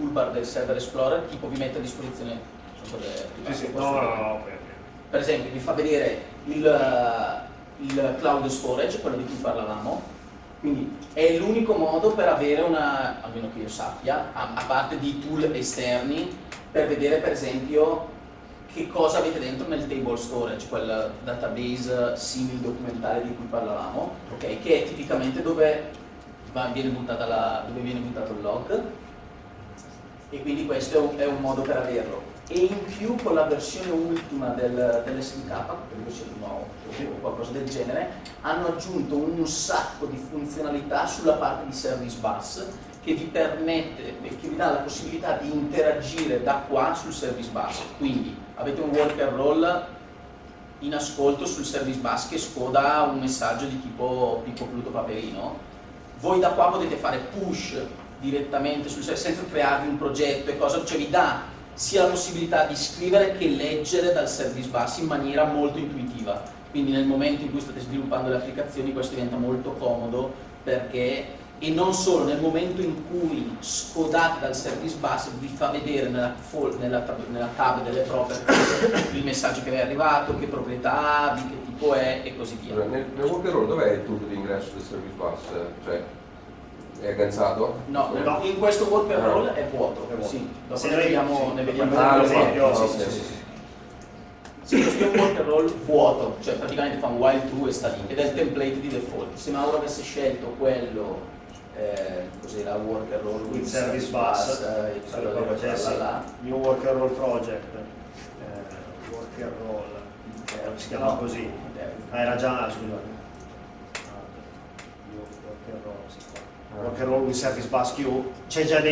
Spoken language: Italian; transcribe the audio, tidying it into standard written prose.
toolbar del Server Explorer, tipo vi mette a disposizione. Per esempio vi fa vedere il cloud storage, quello di cui parlavamo, quindi è l'unico modo per avere una, almeno che io sappia, a parte di tool esterni, per vedere per esempio che cosa avete dentro nel table storage, quel database simil documentale di cui parlavamo, okay? Che è tipicamente dove viene buttato il log, e quindi questo è un modo per averlo. E in più con la versione ultima dell'SDK, credo sia il nuovo o qualcosa del genere, hanno aggiunto un sacco di funzionalità sulla parte di service bus che vi permette, che vi dà la possibilità di interagire da qua sul service bus. Quindi avete un worker role in ascolto sul service bus che scoda un messaggio di tipo Pippo Pluto Paperino. Voi da qua potete fare push direttamente sul service senza crearvi un progetto e cosa, cioè vi dà sia la possibilità di scrivere che leggere dal service bus in maniera molto intuitiva. Quindi nel momento in cui state sviluppando le applicazioni questo diventa molto comodo, perché, e non solo, nel momento in cui scodate dal service bus vi fa vedere nella tab delle property il messaggio che vi è arrivato, che proprietà ha, di che tipo è e così via. Nel worker role dov'è il tool di ingresso del service bus? Cioè, è agganzato? No, in questo worker role è vuoto. Sì, dopo ne vediamo lo l'esempio. sì. Sì, questo è un worker role vuoto, cioè praticamente fa un while true e sta lì, ed è il template di default. Se Mauro avesse scelto quello, cos'era worker role with service bus, new worker role project, worker role, si chiama così, era già, scusate, worker role with service bus queue, c'è già dentro.